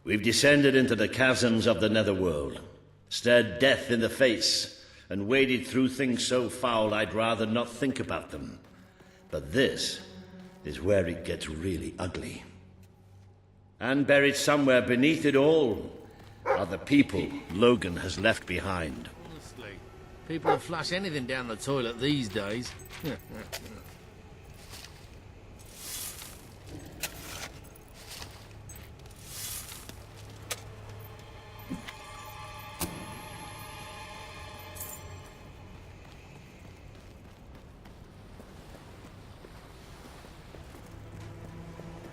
We've descended into the chasms of the netherworld, stared death in the face, and waded through things so foul I'd rather not think about them. But this is where it gets really ugly. And buried somewhere beneath it all are the people Logan has left behind. Honestly, people will flush anything down the toilet these days.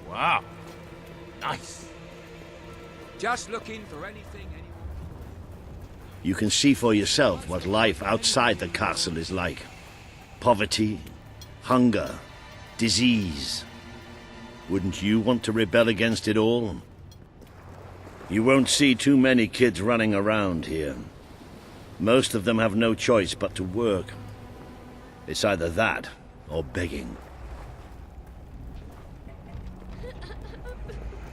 Wow. Nice. Just looking for anything, You can see for yourself what life outside the castle is like. Poverty, hunger, disease. Wouldn't you want to rebel against it all? You won't see too many kids running around here. Most of them have no choice but to work. It's either that or begging.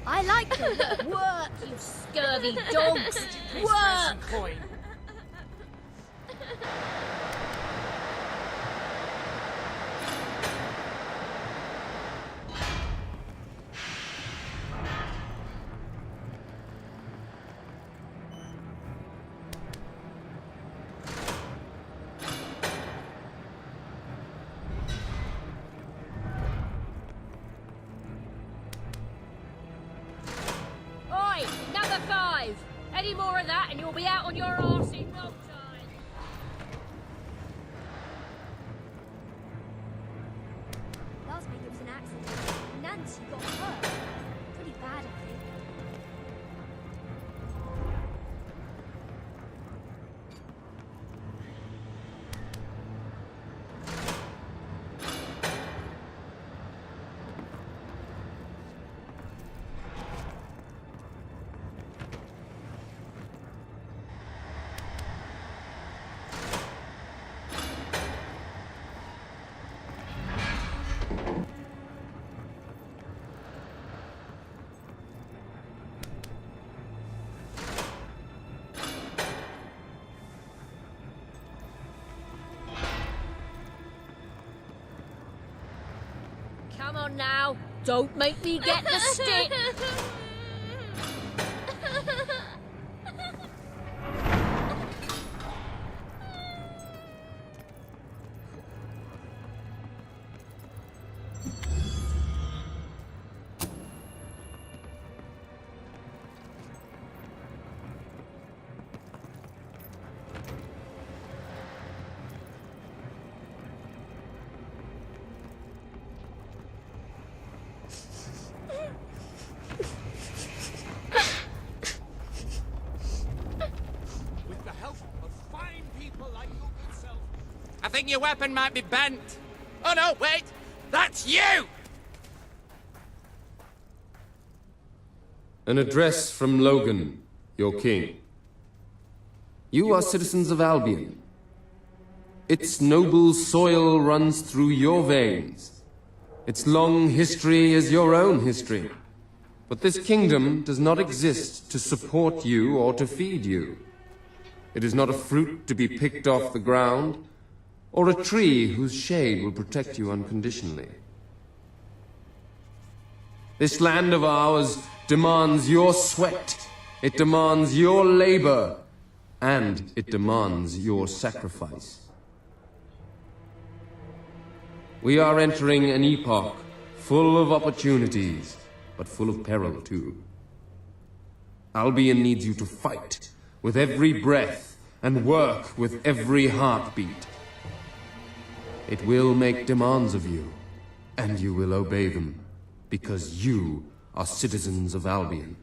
I like them. Work, you scurvy dogs. Work! Oi, number 5. Any more of that and you'll be out on your arse in no time. Last week it was an accident. Nancy got hurt. Pretty bad, I think. Come on now. Don't make me get the stick. with the help of fine people like your good self. I think your weapon might be bent. Oh no, wait! That's you! An address from Logan, your king. You are citizens of Albion. Its noble soil runs through your veins. Its long history is your own history. But this kingdom does not exist to support you or to feed you. It is not a fruit to be picked off the ground, or a tree whose shade will protect you unconditionally. This land of ours demands your sweat, it demands your labor, and it demands your sacrifice. We are entering an epoch full of opportunities, but full of peril too. Albion needs you to fight with every breath and work with every heartbeat. It will make demands of you, and you will obey them, because you are citizens of Albion.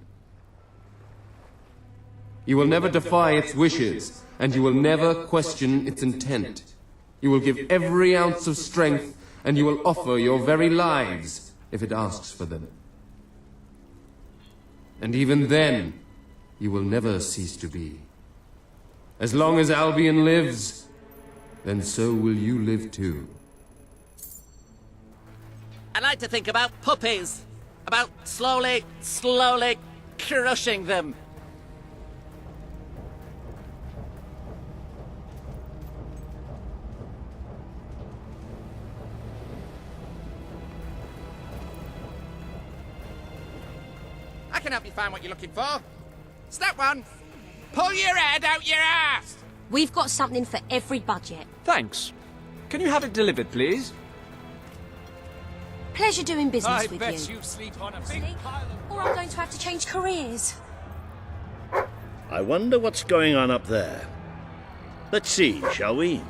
You will never defy its wishes, and you will never question its intent. You will give every ounce of strength, and you will offer your very lives if it asks for them. And even then, you will never cease to be. As long as Albion lives, then so will you live too. I like to think about puppies. About slowly crushing them. I can help you find what you're looking for. Step one, pull your head out your ass. We've got something for every budget. Thanks. Can you have it delivered, please? Pleasure doing business I with bet you. you sleep on a big pile of... Or I'm going to have to change careers. I wonder what's going on up there. Let's see, shall we?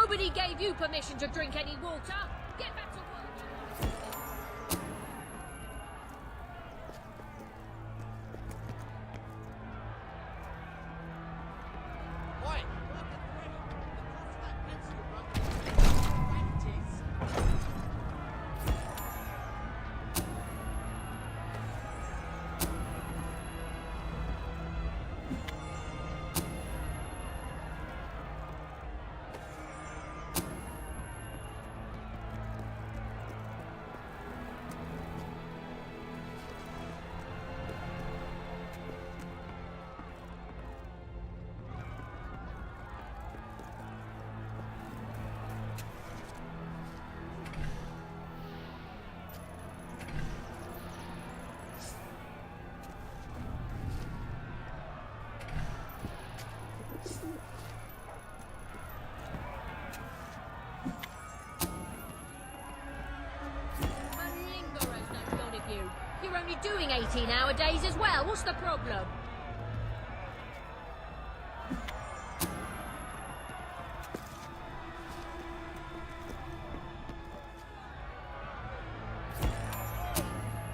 Nobody gave you permission to drink any water. Get back to work. Oi, look at the river. Across that bridge you run. Practice. Malingora's not none of you. You're only doing 18-hour days as well. What's the problem?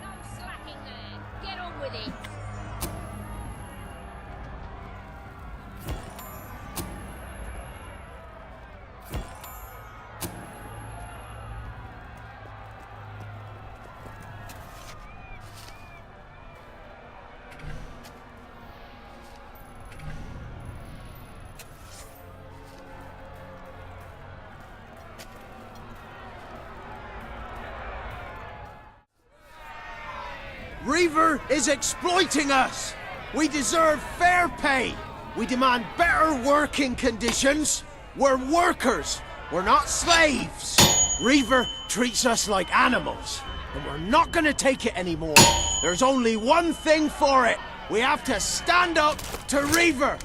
No slacking there. Get on with it. Reaver is exploiting us! We deserve fair pay! We demand better working conditions! We're workers! We're not slaves! Reaver treats us like animals, and we're not gonna take it anymore. There's only one thing for it! We have to stand up to Reaver!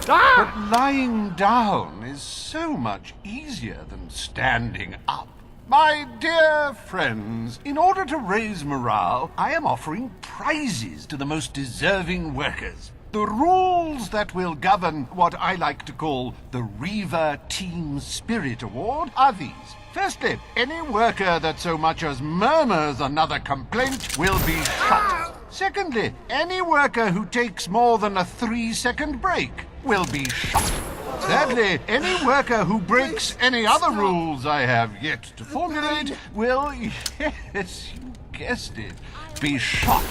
But lying down is so much easier than standing up. My dear friends, in order to raise morale, I am offering prizes to the most deserving workers. The rules that will govern what I like to call the Reaver Team Spirit Award are these. Firstly, any worker that so much as murmurs another complaint will be shot. Secondly, any worker who takes more than a 3-second break will be shot. Thirdly, any worker who breaks any other rules I have yet to formulate will, yes, you guessed it, be shot.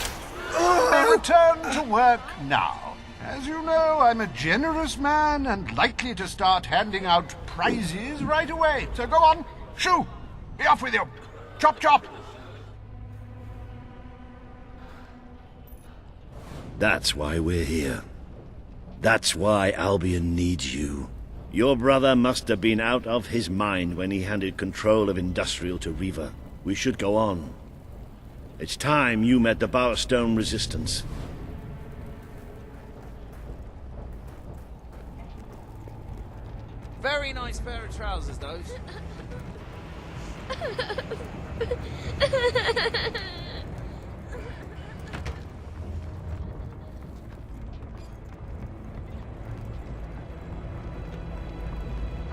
May return to work now. As you know, I'm a generous man and likely to start handing out prizes right away. So go on, shoo! Be off with you! Chop chop! That's why we're here. That's why Albion needs you. Your brother must have been out of his mind when he handed control of Industrial to Reaver. We should go on. It's time you met the Bowerstone Resistance. Very nice pair of trousers, those.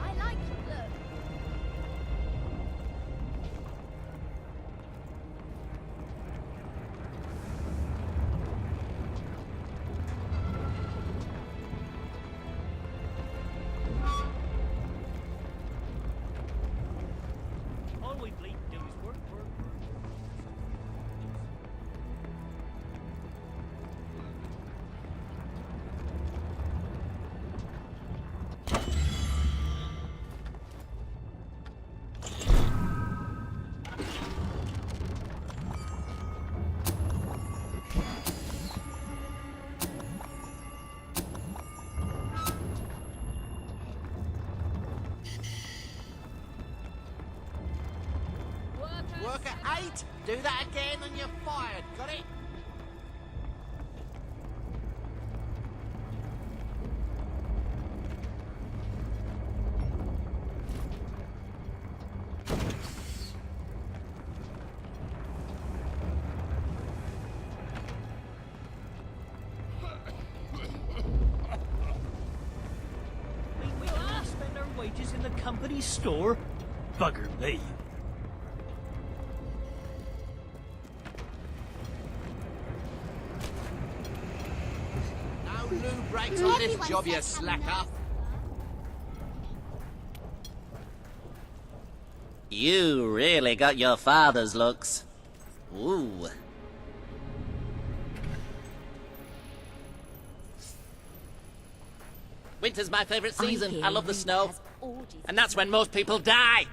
I like your look. All we bleed do is work, work, work. Work at 8. Do that again and you're fired. Got it? We only spend our wages in the company any store? Bugger me. No new brakes on this job, you slacker. You really got your father's looks. Ooh. Winter's my favorite season. I love the snow. And that's when most people die.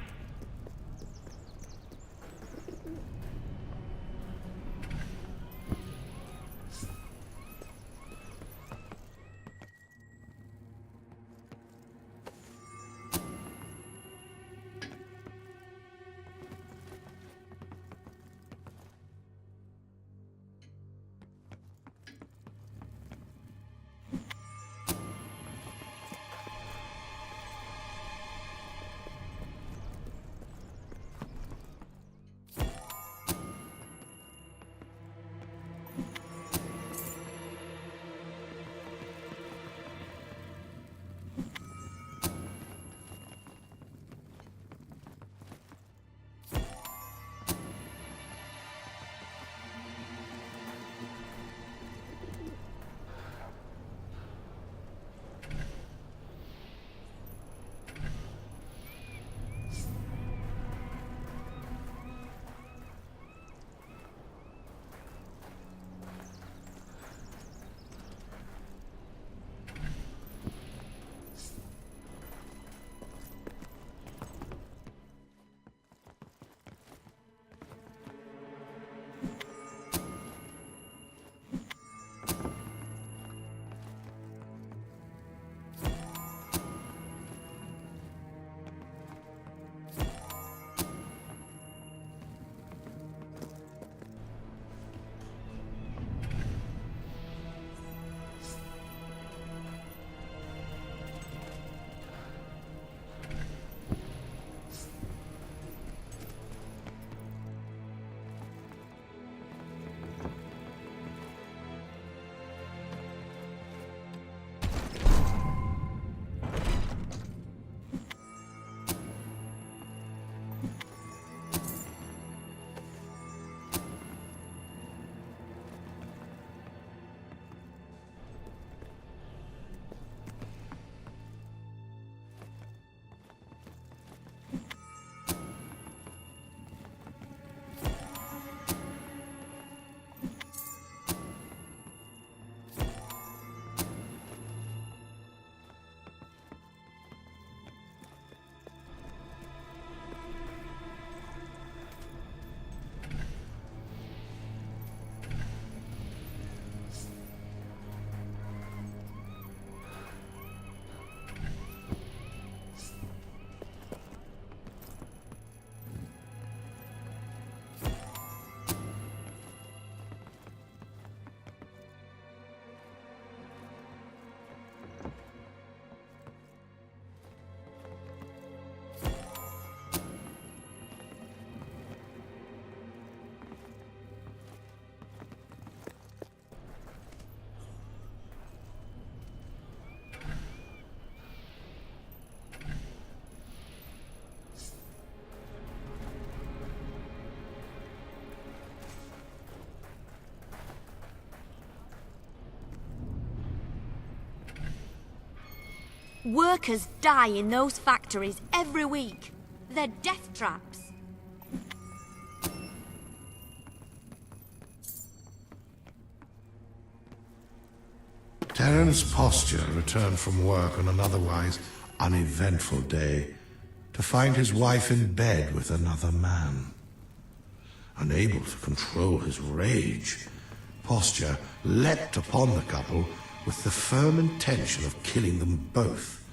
Workers die in those factories every week. They're death traps. Terence Posture returned from work on an otherwise uneventful day to find his wife in bed with another man. Unable to control his rage, Posture leapt upon the couple with the firm intention of killing them both.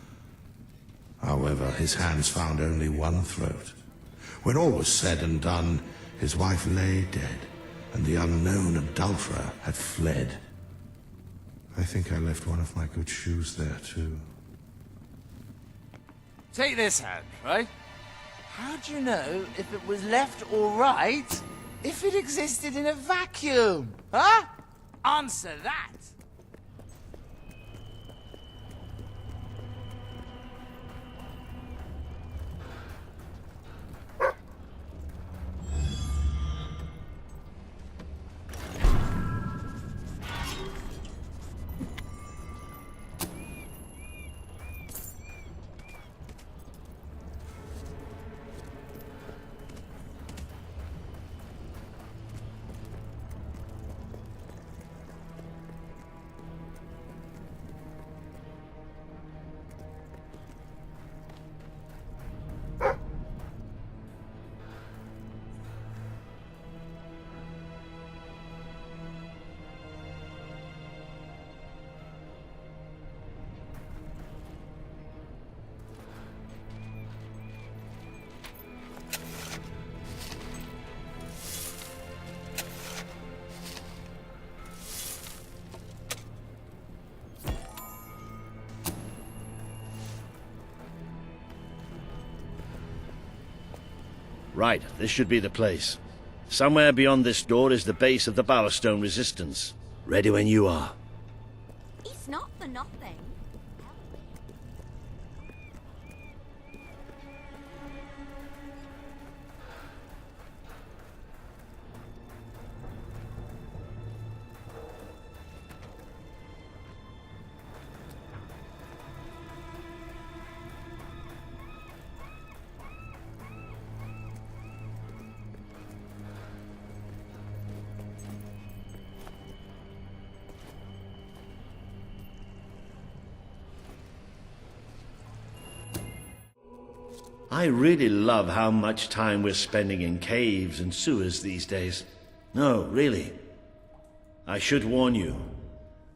However, his hands found only one throat. When all was said and done, his wife lay dead, and the unknown adulterer had fled. I think I left one of my good shoes there, too. Take this hand, right? How do you know if it was left all right if it existed in a vacuum? Huh? Answer that! Right, this should be the place. Somewhere beyond this door is the base of the Bowerstone Resistance. Ready when you are. It's not for nothing. I really love how much time we're spending in caves and sewers these days. No, really. I should warn you.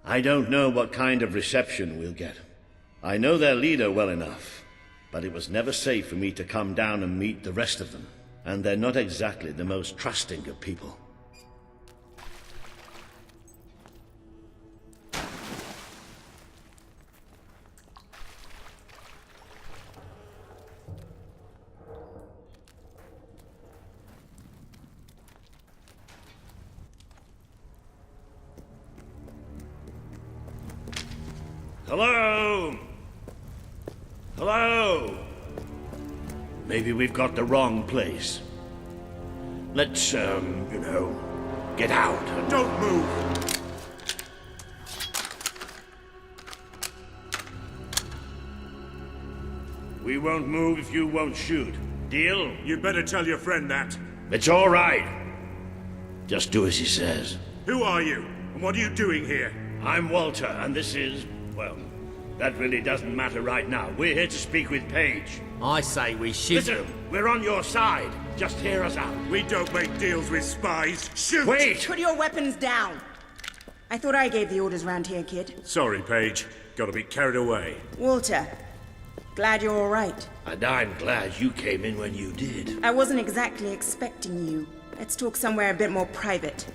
I don't know what kind of reception we'll get. I know their leader well enough, but it was never safe for me to come down and meet the rest of them. And they're not exactly the most trusting of people. Hello? Hello? Maybe we've got the wrong place. Let's, get out and don't move. We won't move if you won't shoot. Deal? You better tell your friend that. It's all right. Just do as he says. Who are you? And what are you doing here? I'm Walter, and this is... well, that really doesn't matter right now. We're here to speak with Paige. I say we shoot Listen, them. we're on your side. Just hear us out. We don't make deals with spies. Shoot! Wait! Put your weapons down. I thought I gave the orders round here, kid. Sorry, Paige. Got a bit carried away. Walter, glad you're all right. And I'm glad you came in when you did. I wasn't exactly expecting you. Let's talk somewhere a bit more private.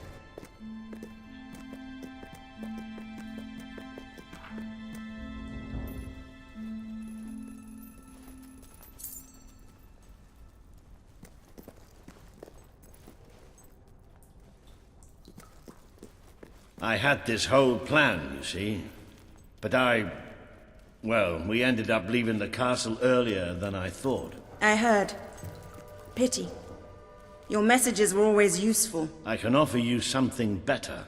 I had this whole plan, you see. But we ended up leaving the castle earlier than I thought. I heard. Pity. Your messages were always useful. I can offer you something better.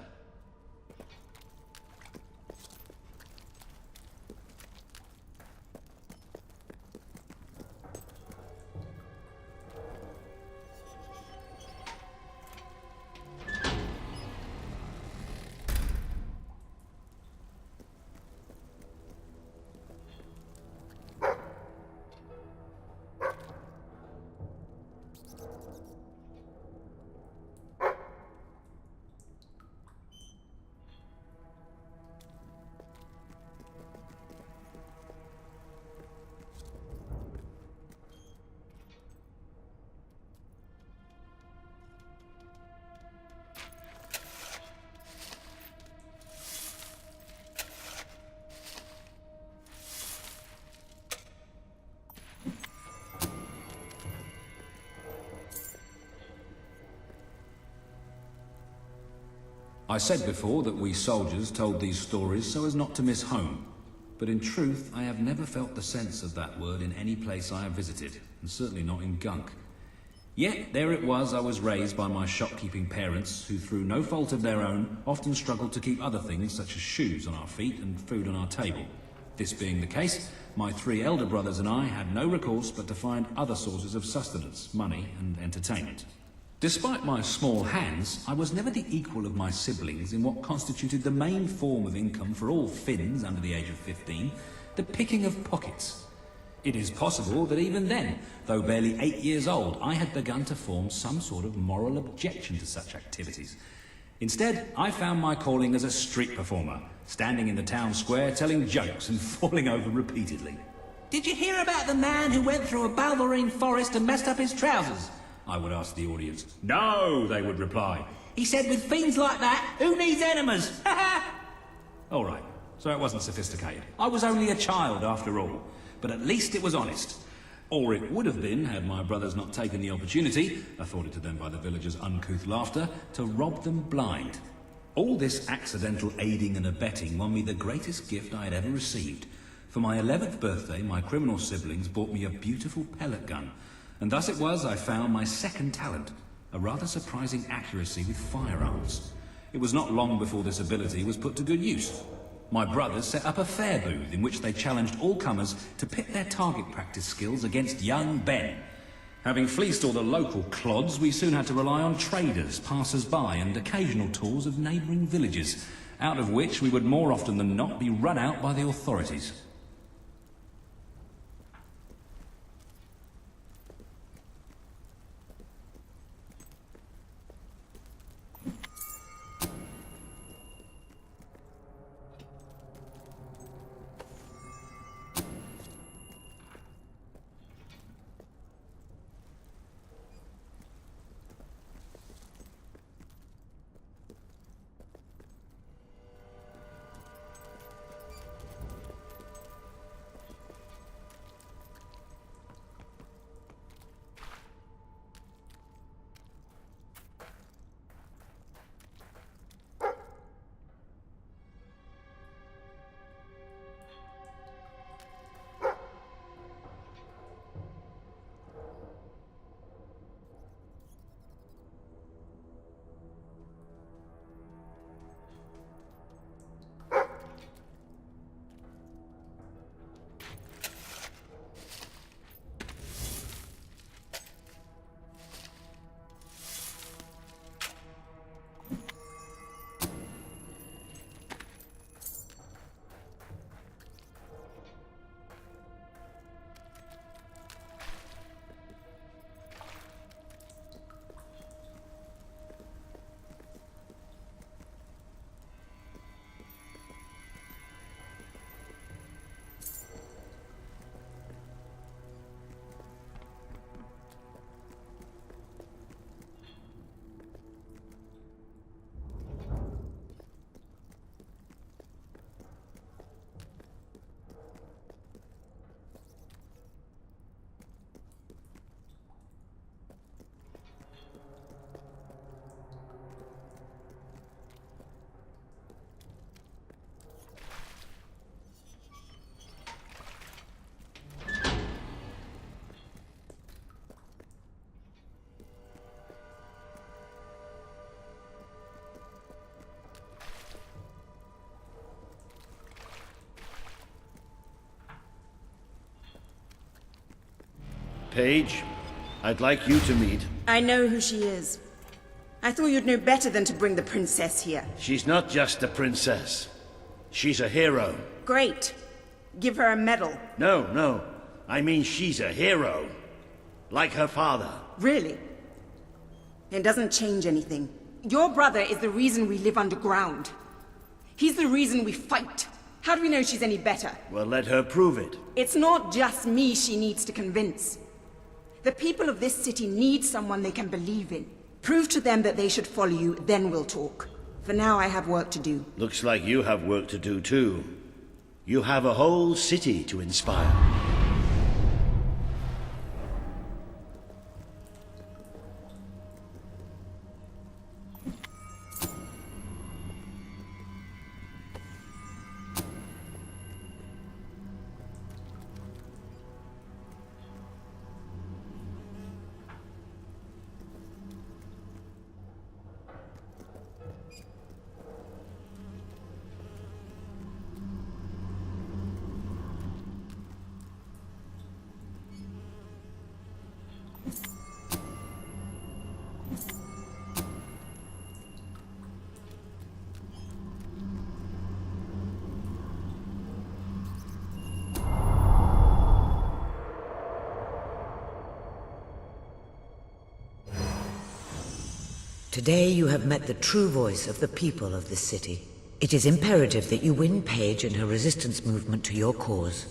I said before that we soldiers told these stories so as not to miss home. But in truth, I have never felt the sense of that word in any place I have visited, and certainly not in Gunk. Yet, there it was I was raised by my shopkeeping parents, who through no fault of their own, often struggled to keep other things such as shoes on our feet and food on our table. This being the case, my 3 elder brothers and I had no recourse but to find other sources of sustenance, money and entertainment. Despite my small hands, I was never the equal of my siblings in what constituted the main form of income for all Finns under the age of 15, the picking of pockets. It is possible that even then, though barely 8 years old, I had begun to form some sort of moral objection to such activities. Instead, I found my calling as a street performer, standing in the town square telling jokes and falling over repeatedly. "Did you hear about the man who went through a Balverine forest and messed up his trousers?" I would ask the audience. "No," they would reply. "He said with fiends like that, who needs enemas? Ha ha!" All right, so it wasn't sophisticated. I was only a child after all, but at least it was honest. Or it would have been, had my brothers not taken the opportunity, afforded to them by the villagers' uncouth laughter, to rob them blind. All this accidental aiding and abetting won me the greatest gift I had ever received. For my 11th birthday, my criminal siblings bought me a beautiful pellet gun, and thus it was I found my second talent, a rather surprising accuracy with firearms. It was not long before this ability was put to good use. My brothers set up a fair booth in which they challenged all comers to pit their target practice skills against young Ben. Having fleeced all the local clods, we soon had to rely on traders, passers-by, and occasional tours of neighbouring villages, out of which we would more often than not be run out by the authorities. Paige, I'd like you to meet. I know who she is. I thought you'd know better than to bring the princess here. She's not just a princess. She's a hero. Great. Give her a medal. No. I mean she's a hero. Like her father. Really? It doesn't change anything. Your brother is the reason we live underground. He's the reason we fight. How do we know she's any better? Well, let her prove it. It's not just me she needs to convince. The people of this city need someone they can believe in. Prove to them that they should follow you, then we'll talk. For now, I have work to do. Looks like you have work to do, too. You have a whole city to inspire. Today you have met the true voice of the people of this city. It is imperative that you win Paige and her resistance movement to your cause.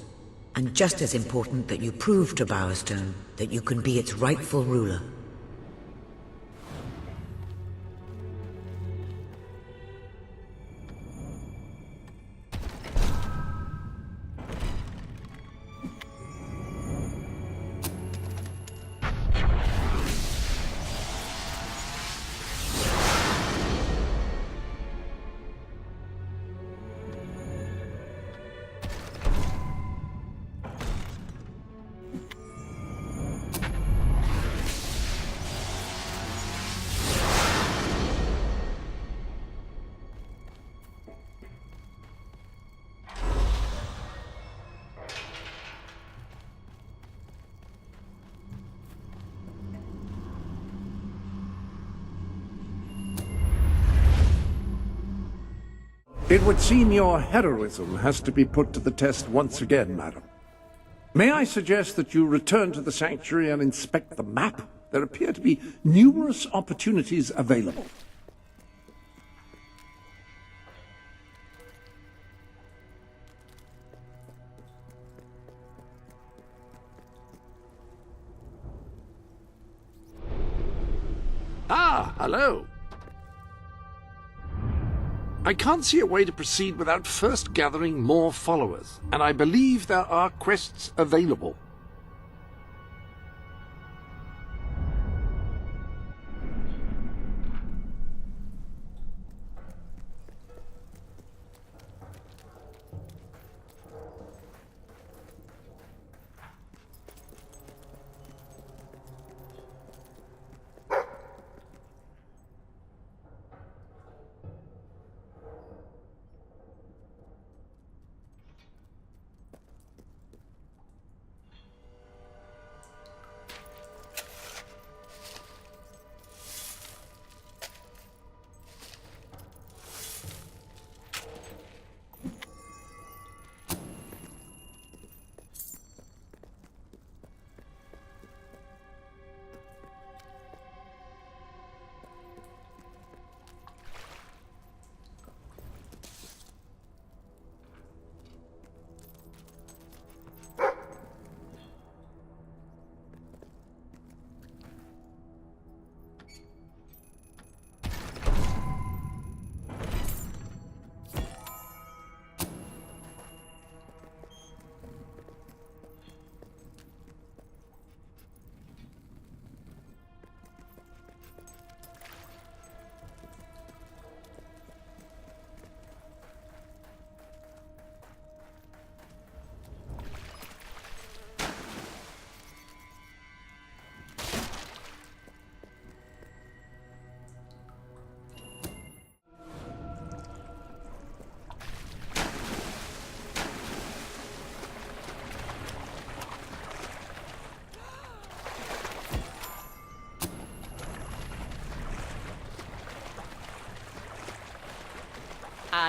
And just as important that you prove to Bowerstone that you can be its rightful ruler. It would seem your heroism has to be put to the test once again, madam. May I suggest that you return to the sanctuary and inspect the map? There appear to be numerous opportunities available. Ah, hello. I can't see a way to proceed without first gathering more followers, and I believe there are quests available.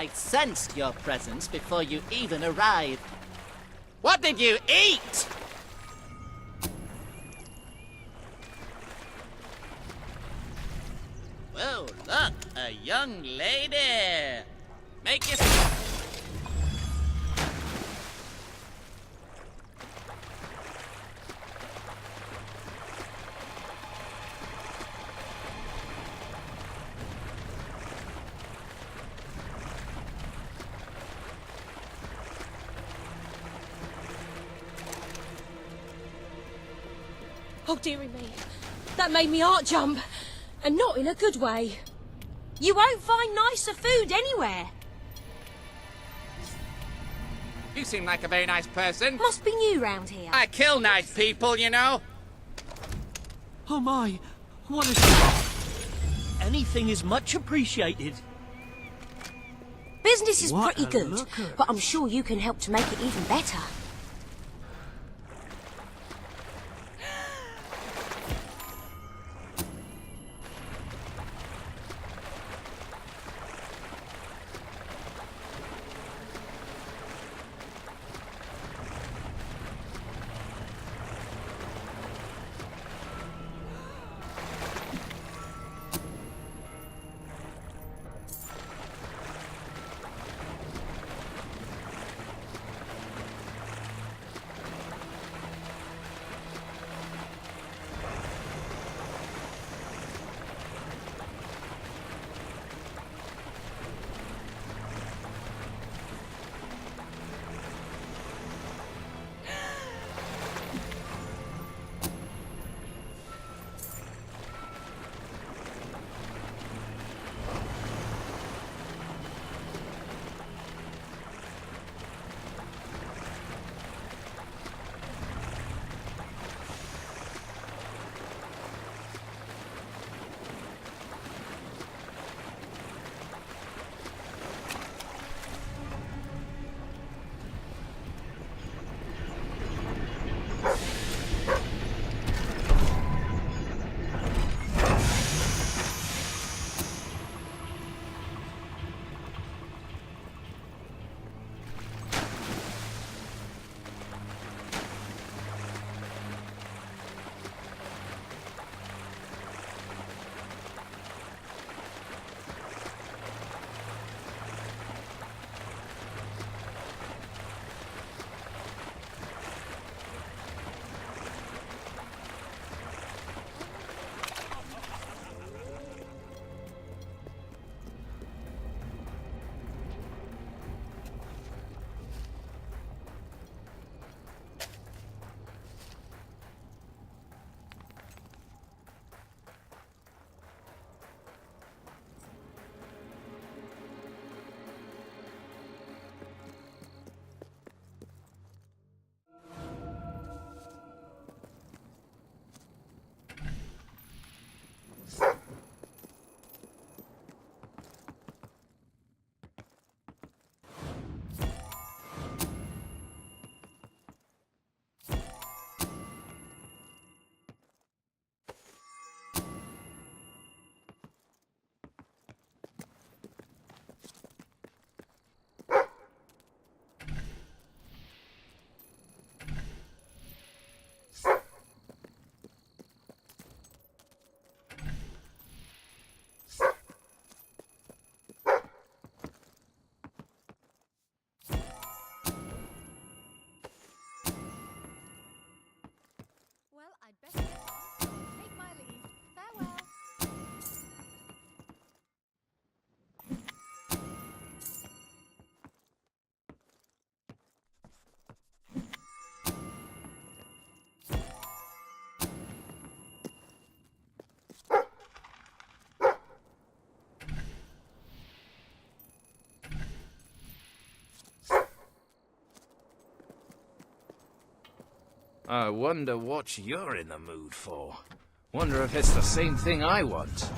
I sensed your presence before you even arrived. What did you eat? Whoa, look, a young lady. Make your... Oh, dearie me. That made me heart jump. And not in a good way. You won't find nicer food anywhere. You seem like a very nice person. Must be new round here. I kill nice people, you know. Oh my, what a... Anything is much appreciated. Business is What pretty a good, looker. but I'm sure you can help to make it even better. I wonder what you're in the mood for. Wonder if it's the same thing I want.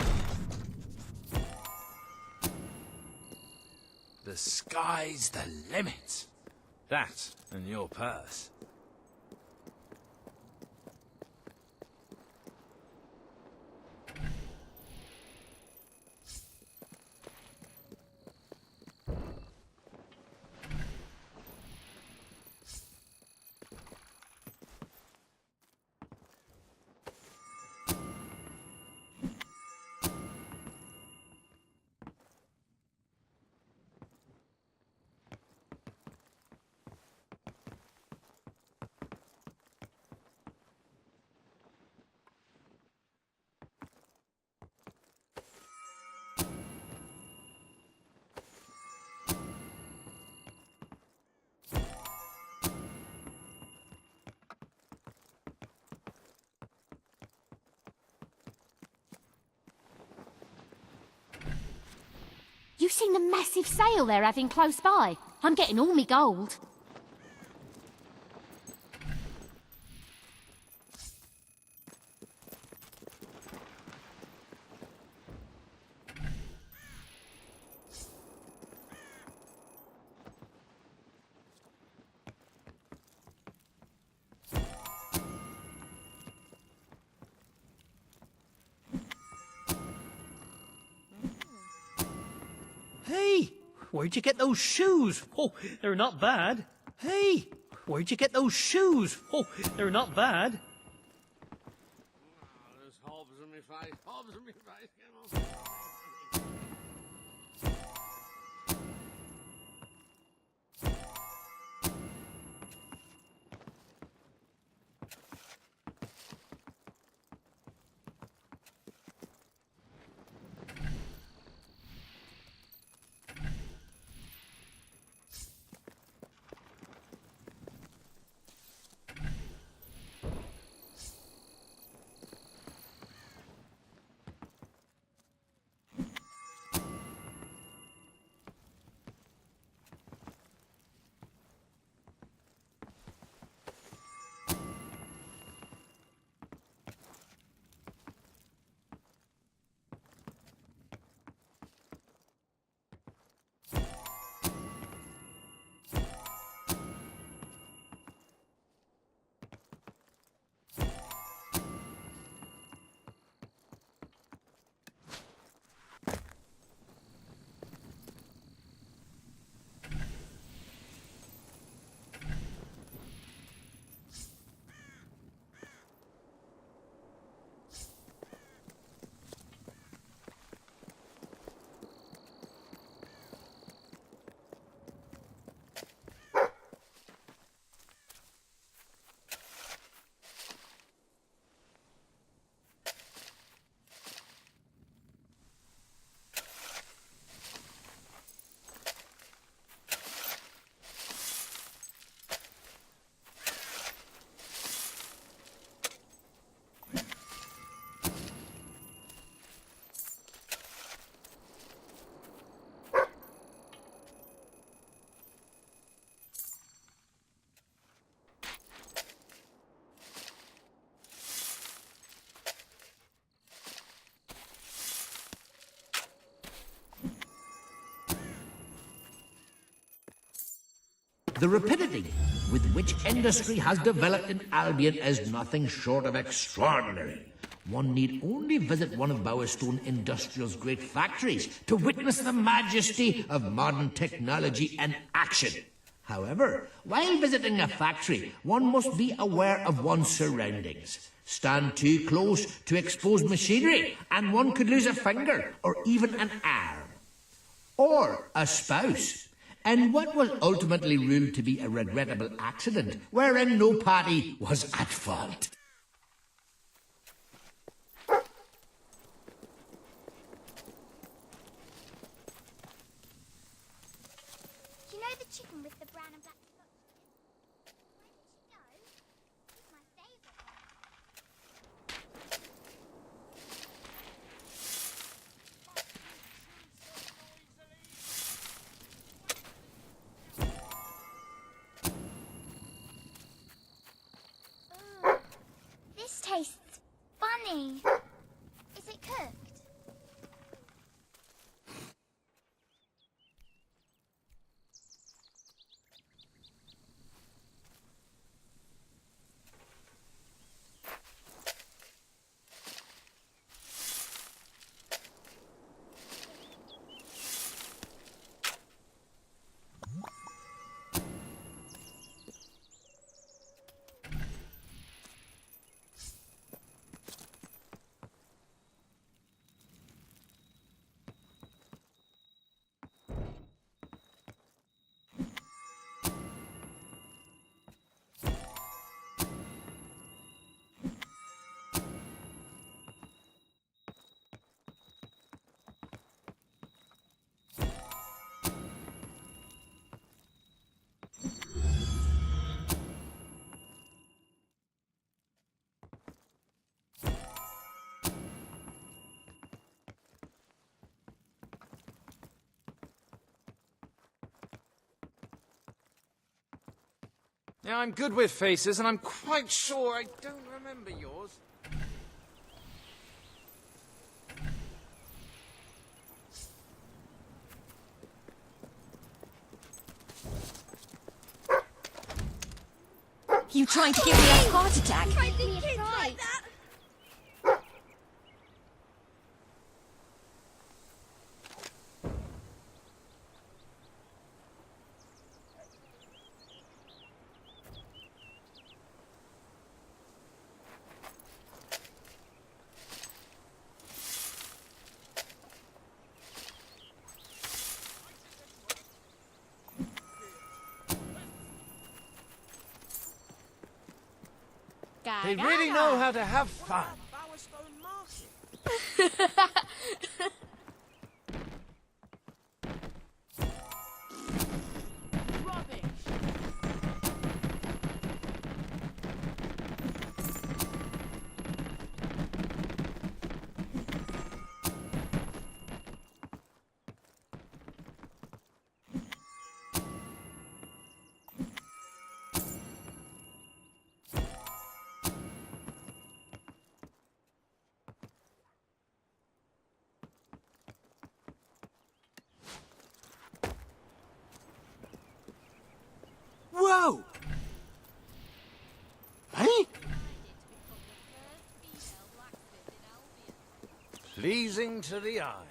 The sky's the limit. That and your purse. You seen the massive sale they're having close by? I'm getting all me gold. Hey, where'd you get those shoes? Oh, they're not bad. Hey, where'd you get those shoes? Oh, they're not bad. There's Hobbs in my face, Hobbs in my face. Come on. The rapidity with which industry has developed in Albion is nothing short of extraordinary. One need only visit one of Bowerstone Industrial's great factories to witness the majesty of modern technology in action. However, while visiting a factory, one must be aware of one's surroundings. Stand too close to exposed machinery, and one could lose a finger or even an arm. Or a spouse. In what was ultimately ruled to be a regrettable accident, wherein no party was at fault. You know the chicken with the brown and black spots? Where did she go? She's my favourite one. Yeah, I'm good with faces, and I'm quite sure I don't remember yours. You trying to give me a heart attack? I think kids like that. They really know how to have fun. Whoa! Hey? Pleasing to the eye.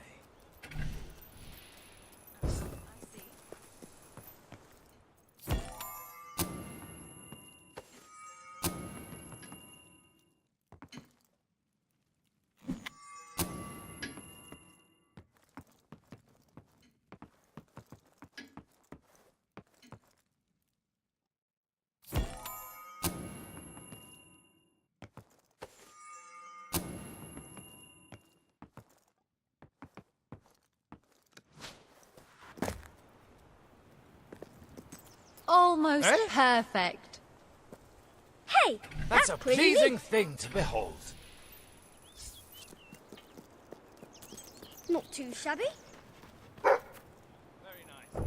Almost perfect. Hey, That's a pretty pleasing neat. thing to behold. Not too shabby. Very nice.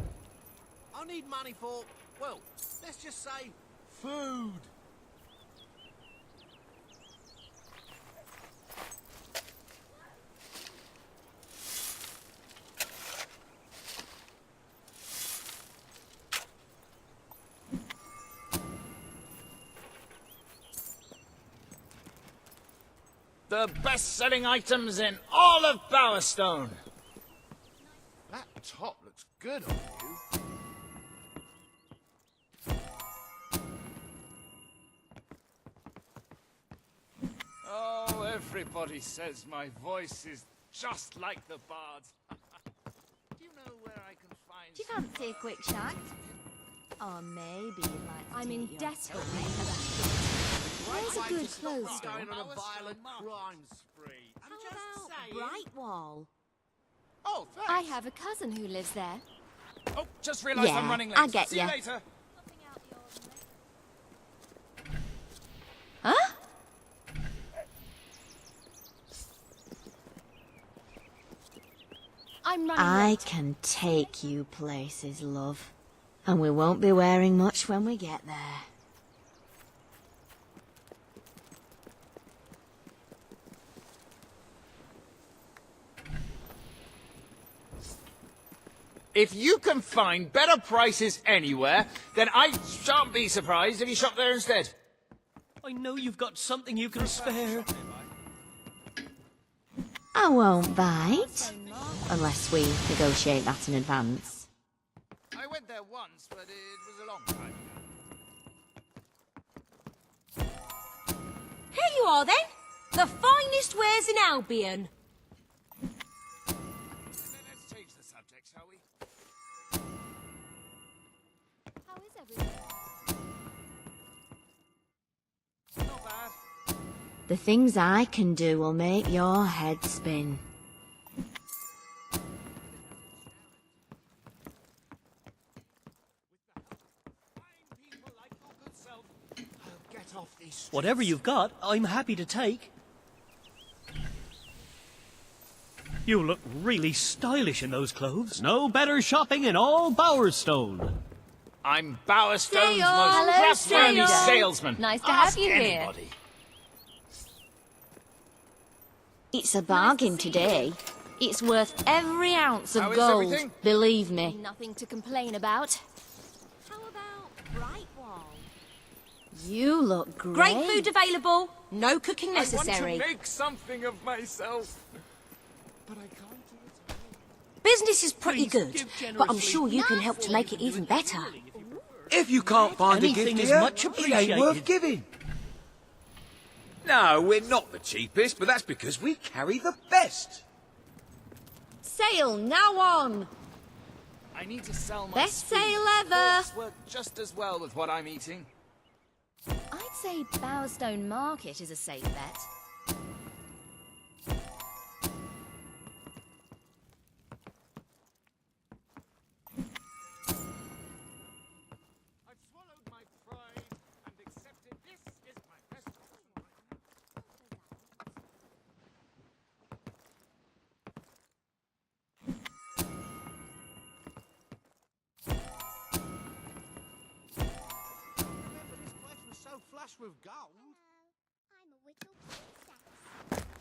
I need money for, well, let's just say food. The best-selling items in all of Bowerstone. That top looks good on you. Oh, everybody says my voice is just like the bard's. Do you know where I can find... Do you fancy a quick chat? Or maybe you'd like to I'm in take your desperate time. need for Where's a good clothes store? Going on a violent crime spree. I'm just saying. Brightwall. Oh, thanks. I have a cousin who lives there. Oh, just realised I'm Yeah, running late. I get See you ya. later. Huh? I'm running I late. can take you places, love. And we won't be wearing much when we get there. If you can find better prices anywhere, then I shan't be surprised if you shop there instead. I know you've got something you can spare. I won't bite. Unless we negotiate that in advance. I went there once, but it was a long time ago. Here you are then. The finest wares in Albion. Let's change the subject, shall we? How is everyone? Not bad. The things I can do will make your head spin. Whatever you've got, I'm happy to take. You look really stylish in those clothes. No better shopping in all Bowerstone. I'm Bowerstone's Dale! most Hello, trustworthy Dale. salesman. Nice to have Ask you here. anybody. It's a bargain today. It's worth every ounce of How is gold, everything? believe me. Nothing to complain about. How about Brightwall? You look great. Great food available. No cooking I want necessary. to make something of myself, but I can't do it. Business is pretty Please, good, give but I'm generously. sure you can help to make it even better. If you can't find a Anything gift is here, much it ain't appreciated. worth giving. No, we're not the cheapest, but that's because we carry the best. Sale now on. I need to sell my Best spoons. sale ever. Forks work just as well with what I'm eating. I'd say Bowerstone Market is a safe bet. I've swallowed my pride and accepted this is my best option. This place was so flush with gold. I'm a little princess.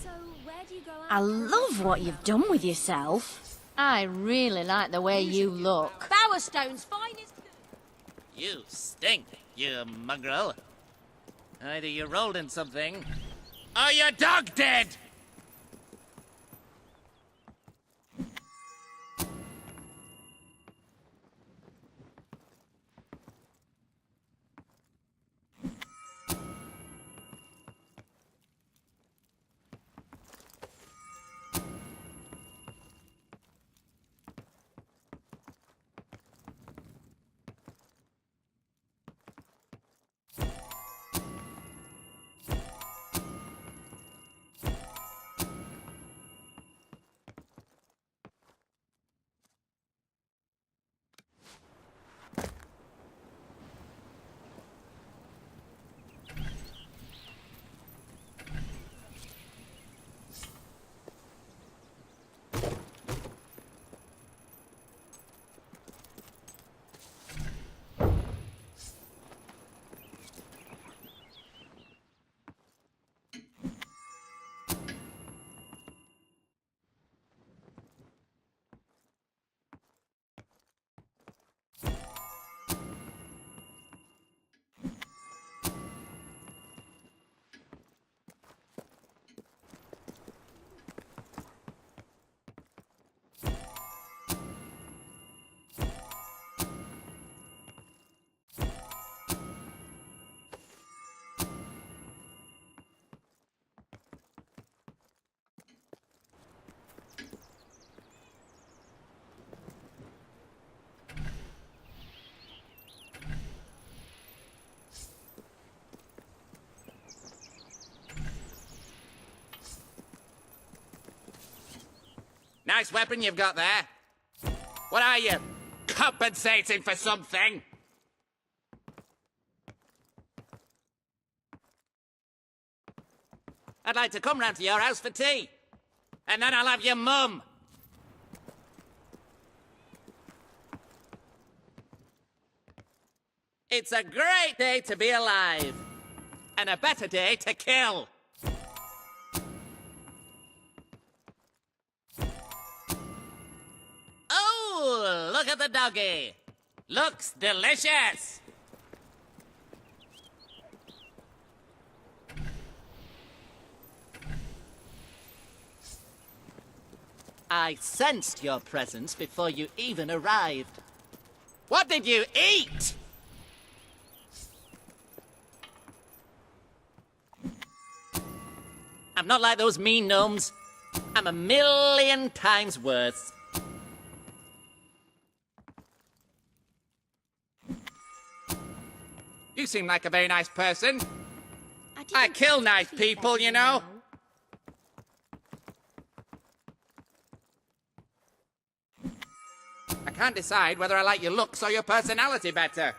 So, where do you go I out? love what you've done with yourself. I really like the way you look. Bowerstone's finest. You stink, you mongrel. Either you rolled in something, or your dog dead! Nice weapon you've got there. What are you? Compensating for something? I'd like to come round to your house for tea. And then I'll have your mum. It's a great day to be alive. And a better day to kill. Oh, look at the doggy. Looks delicious. I sensed your presence before you even arrived. What did you eat? I'm not like those mean gnomes. I'm a million times worse. You seem like a very nice person. I kill nice people, you know. I can't decide whether I like your looks or your personality better.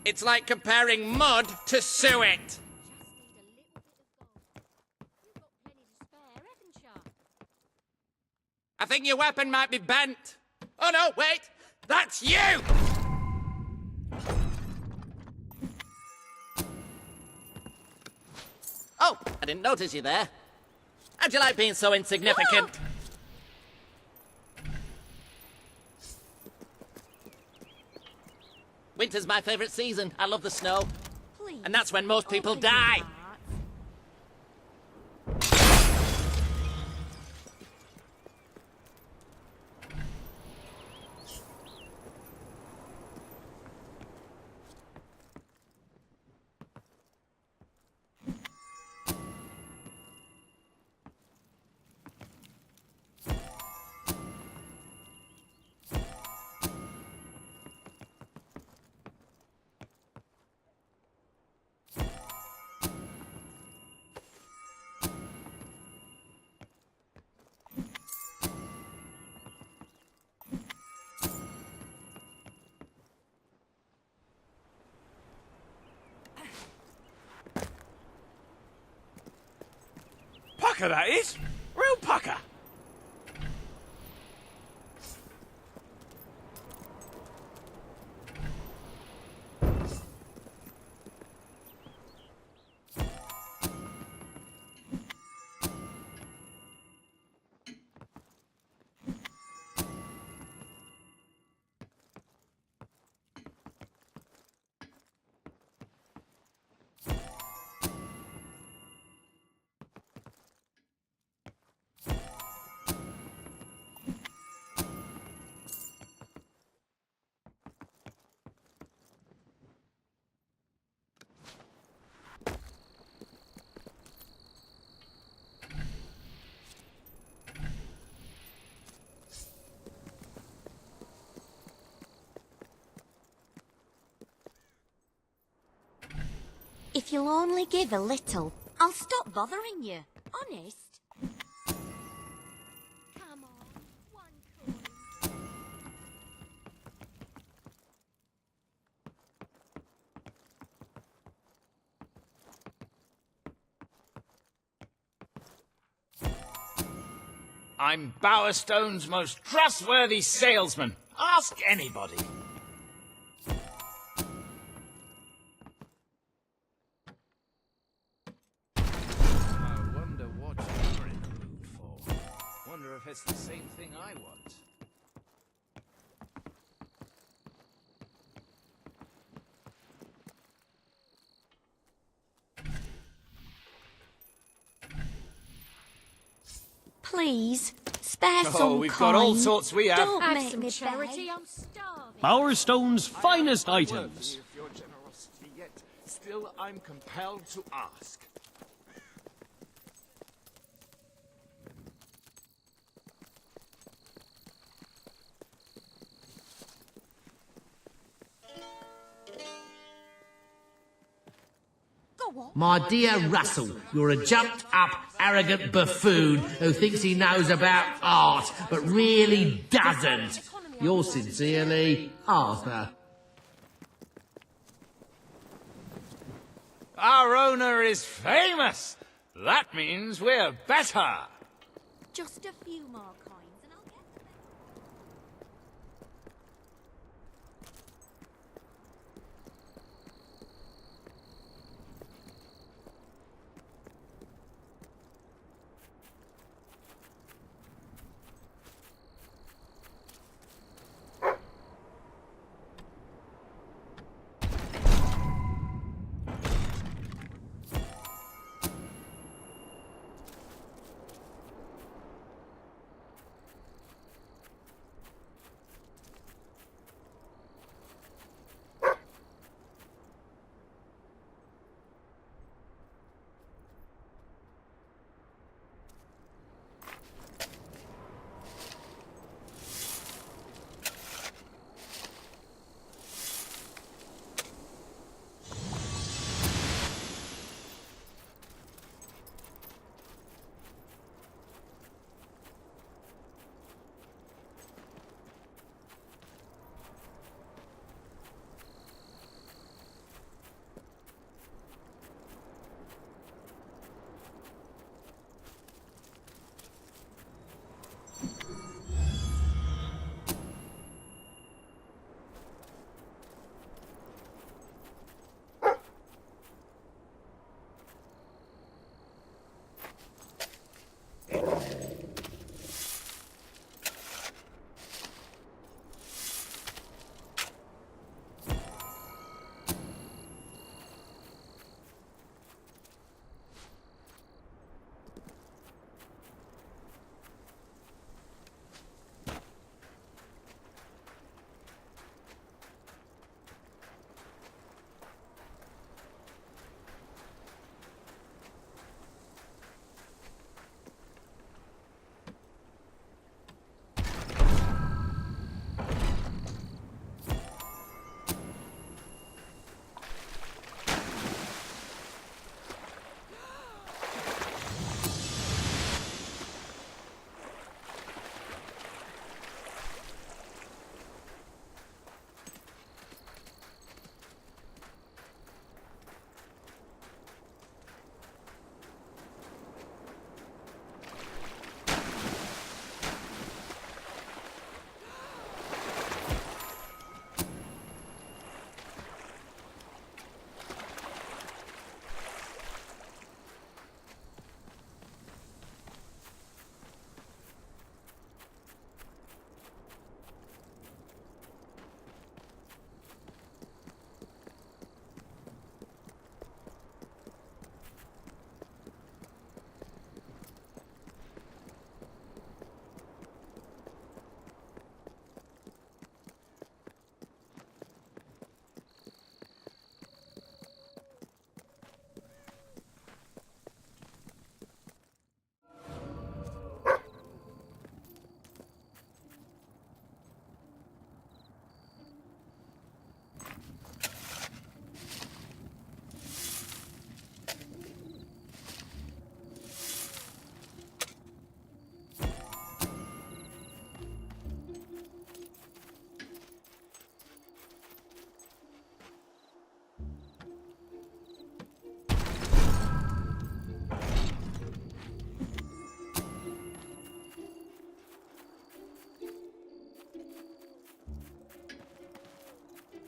It's like comparing mud to suet. I think your weapon might be bent. Oh no, wait! That's you! Oh, I didn't notice you there. How'd you like being so insignificant? Winter's my favorite season. I love the snow. Please. And that's when most people die. Pucker, that is. Real pucker. If you'll only give a little, I'll stop bothering you. Honest. Come on, one coin. I'm Bowerstone's most trustworthy salesman. Ask anybody. I wonder what you're in the mood for. Wonder if it's the same thing I want. Please, spare some Oh, we've got all coin. sorts we have. Don't Have make some me charity, beg. I'm starving. Bowerstone's finest items. Of your generosity, yet still I'm compelled to ask. Go on. My dear Russell, you're a jumped-up, arrogant buffoon who thinks he knows about art, but really doesn't. Yours sincerely, Arthur. Our owner is famous. That means we're better. Just a few more coins and I'll get them.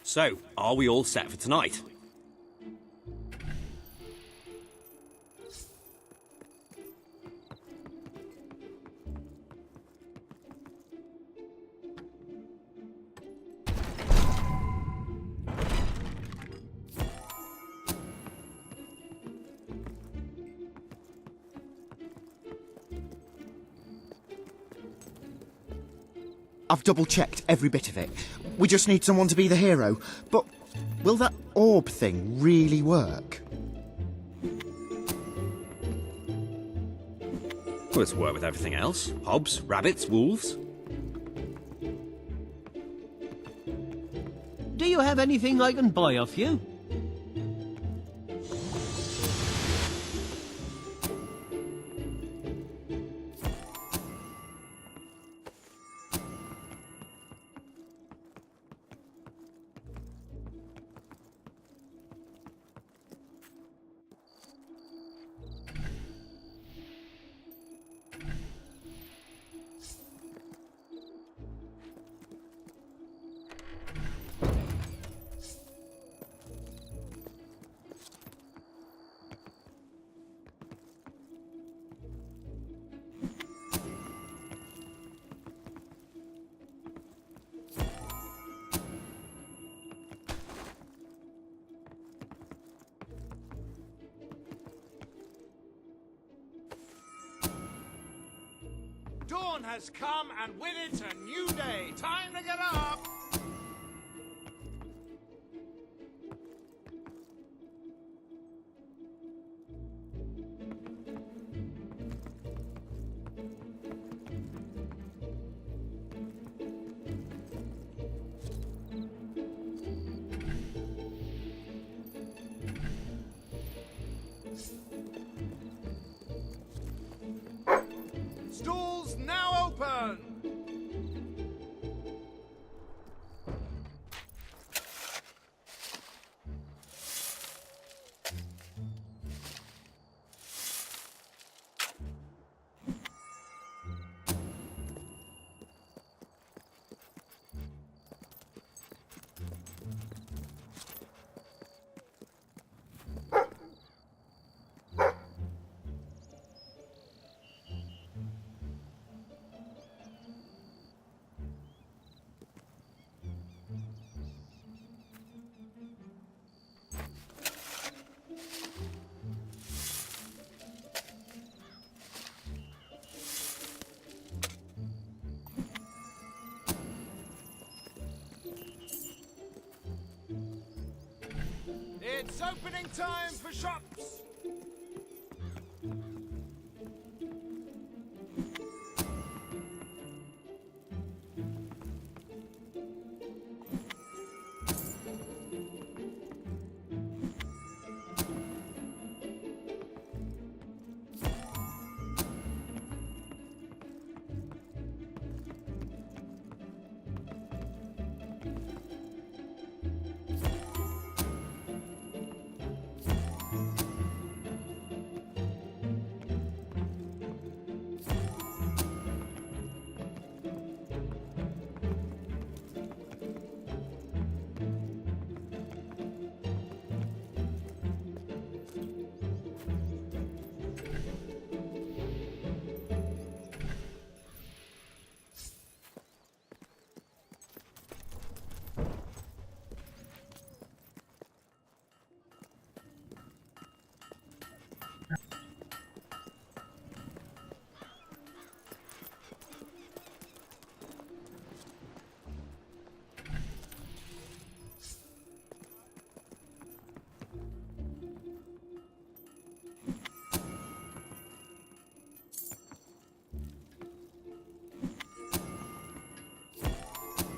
So, are we all set for tonight? I've double-checked every bit of it. We just need someone to be the hero. But will that orb thing really work? Well, it's work with everything else. Hobs, rabbits, wolves. Do you have anything I can buy off you? Dawn has come, and with it a new day. Time to get up! Stalls now open! It's opening time for shops!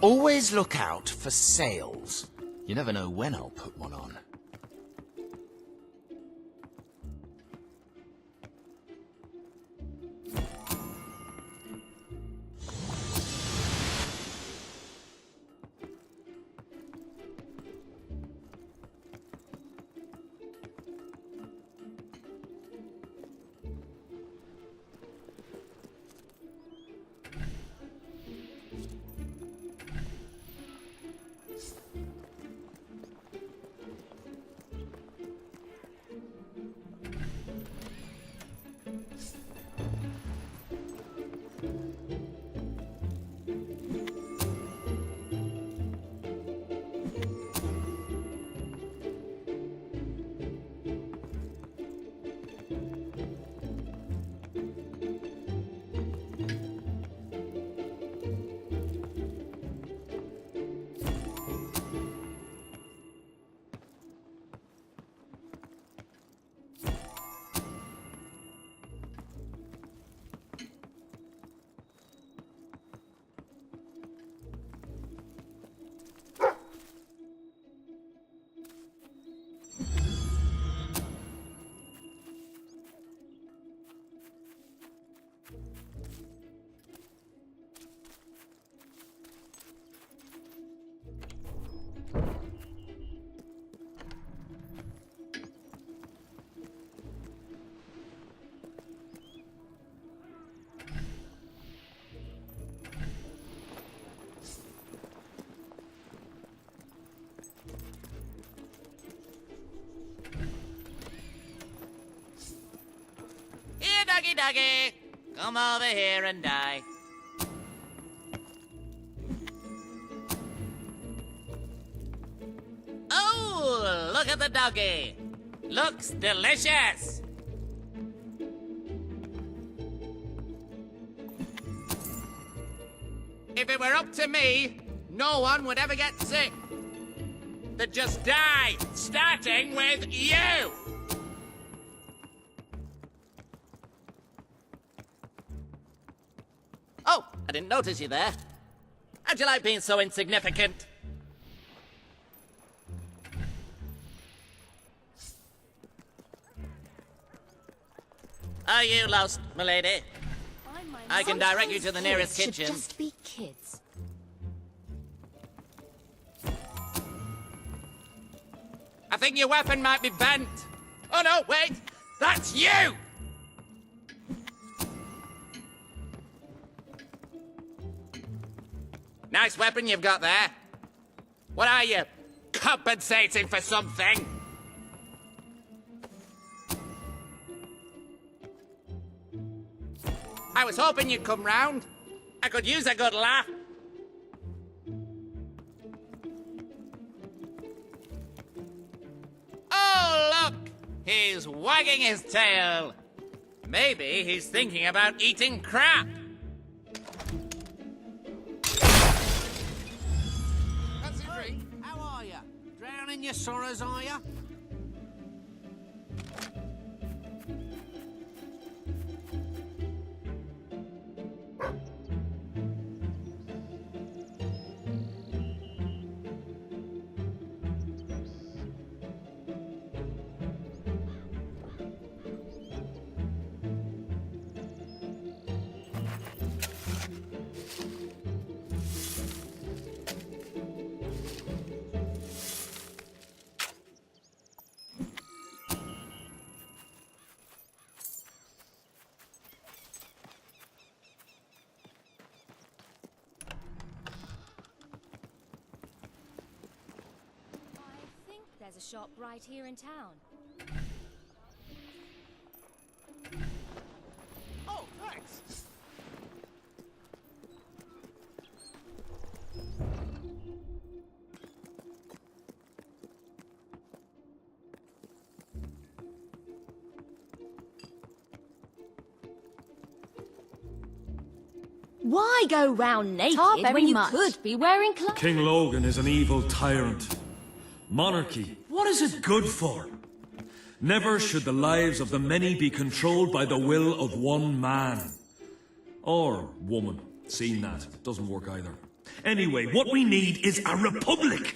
Always look out for sales. You never know when I'll put one on. Doggy, doggy! Come over here and die. Oh, look at the doggy. Looks delicious. If it were up to me, no one would ever get sick. They'd just die, starting with you. Oh, I didn't notice you there. How'd you like being so insignificant? Are you lost, milady? I can direct you to the nearest Kids kitchen. should just be kids. I think your weapon might be bent. Oh no, wait! That's you! Nice weapon you've got there. What are you? Compensating for something? I was hoping you'd come round. I could use a good laugh. Oh, look! He's wagging his tail. Maybe he's thinking about eating crap. How are you? Drowning your sorrows, are you? There's a shop right here in town. Oh, thanks. Why go round naked very when you much. could be wearing clothes? King Logan is an evil tyrant. Monarchy, what is it good for? Never should the lives of the many be controlled by the will of one man. Or woman. Seen that. Doesn't work either. Anyway, what we need is a republic.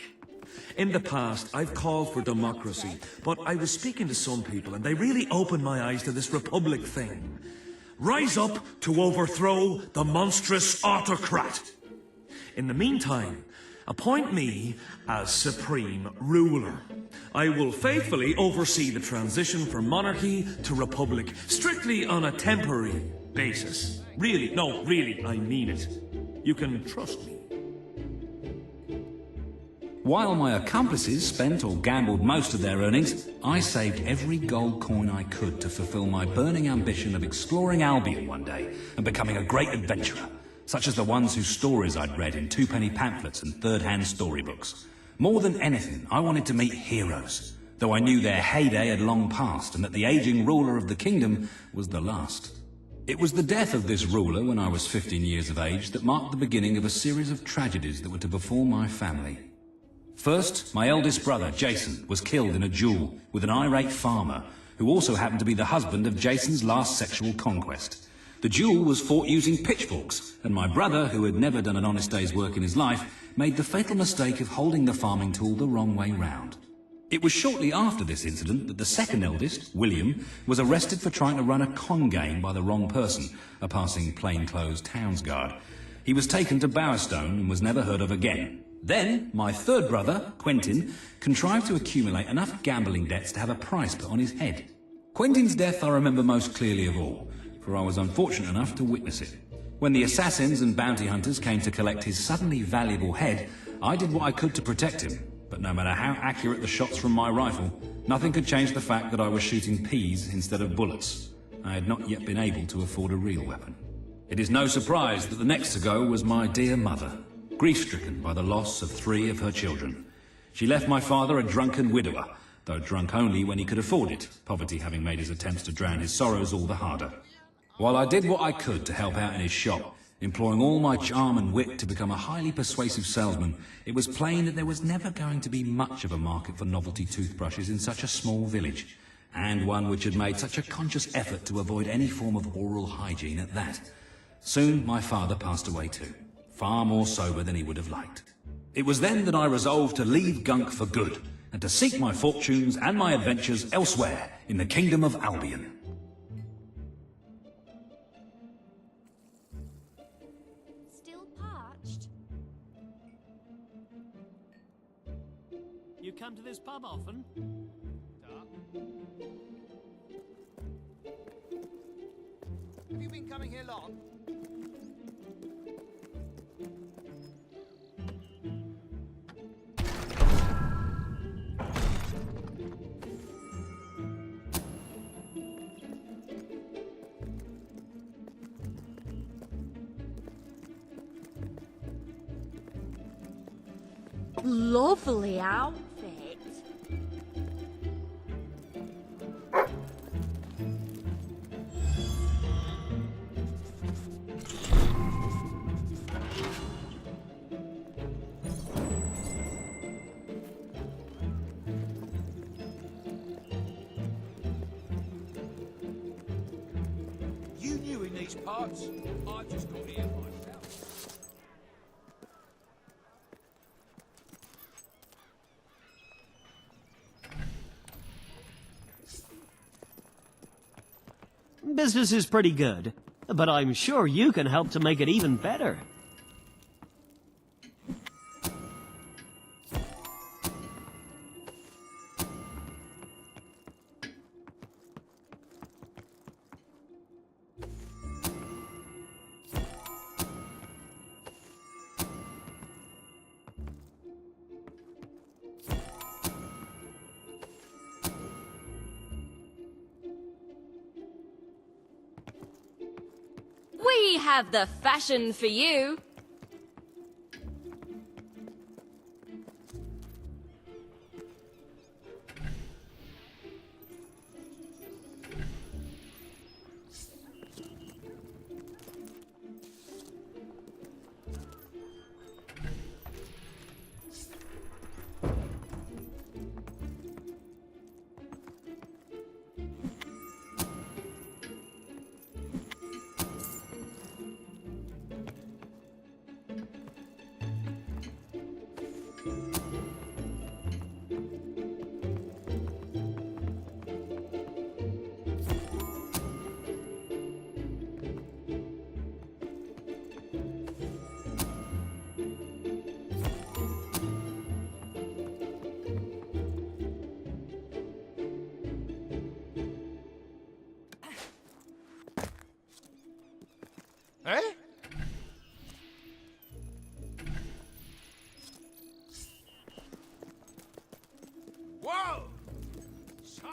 In the past, I've called for democracy, but I was speaking to some people and they really opened my eyes to this republic thing. Rise up to overthrow the monstrous autocrat. In the meantime, appoint me as supreme ruler. I will faithfully oversee the transition from monarchy to republic, strictly on a temporary basis. Really, no, really, I mean it. You can trust me. While my accomplices spent or gambled most of their earnings, I saved every gold coin I could to fulfill my burning ambition of exploring Albion one day and becoming a great adventurer, such as the ones whose stories I'd read in twopenny pamphlets and third-hand storybooks. More than anything, I wanted to meet heroes, though I knew their heyday had long passed and that the aging ruler of the kingdom was the last. It was the death of this ruler when I was 15 years of age that marked the beginning of a series of tragedies that were to befall my family. First, my eldest brother, Jason, was killed in a duel with an irate farmer, who also happened to be the husband of Jason's last sexual conquest. The duel was fought using pitchforks, and my brother, who had never done an honest day's work in his life, made the fatal mistake of holding the farming tool the wrong way round. It was shortly after this incident that the second eldest, William, was arrested for trying to run a con game by the wrong person, a passing plainclothes towns guard. He was taken to Bowerstone and was never heard of again. Then, my third brother, Quentin, contrived to accumulate enough gambling debts to have a price put on his head. Quentin's death I remember most clearly of all, for I was unfortunate enough to witness it. When the assassins and bounty hunters came to collect his suddenly valuable head, I did what I could to protect him, but no matter how accurate the shots from my rifle, nothing could change the fact that I was shooting peas instead of bullets. I had not yet been able to afford a real weapon. It is no surprise that the next to go was my dear mother, grief-stricken by the loss of 3 of her children. She left my father a drunken widower, though drunk only when he could afford it, poverty having made his attempts to drown his sorrows all the harder. While I did what I could to help out in his shop, employing all my charm and wit to become a highly persuasive salesman, it was plain that there was never going to be much of a market for novelty toothbrushes in such a small village, and one which had made such a conscious effort to avoid any form of oral hygiene at that. Soon my father passed away too, far more sober than he would have liked. It was then that I resolved to leave Gunk for good, and to seek my fortunes and my adventures elsewhere in the Kingdom of Albion. Still parched? You come to this pub often? Have you been coming here long? Lovely outfit. You new in these parts? I just got here myself. Business is pretty good, but I'm sure you can help to make it even better. We have the fashion for you. Eh? Whoa! Summer!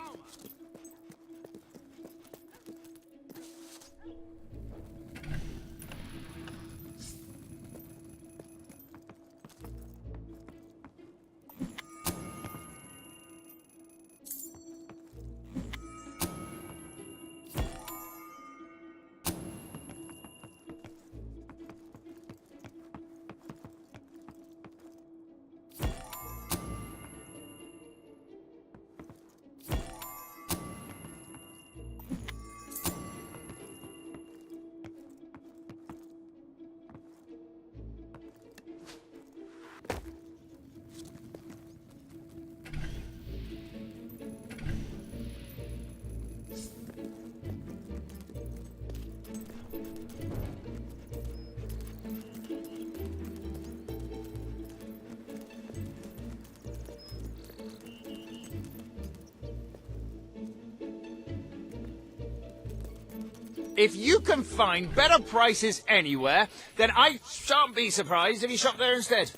If you can find better prices anywhere, then I shan't be surprised if you shop there instead.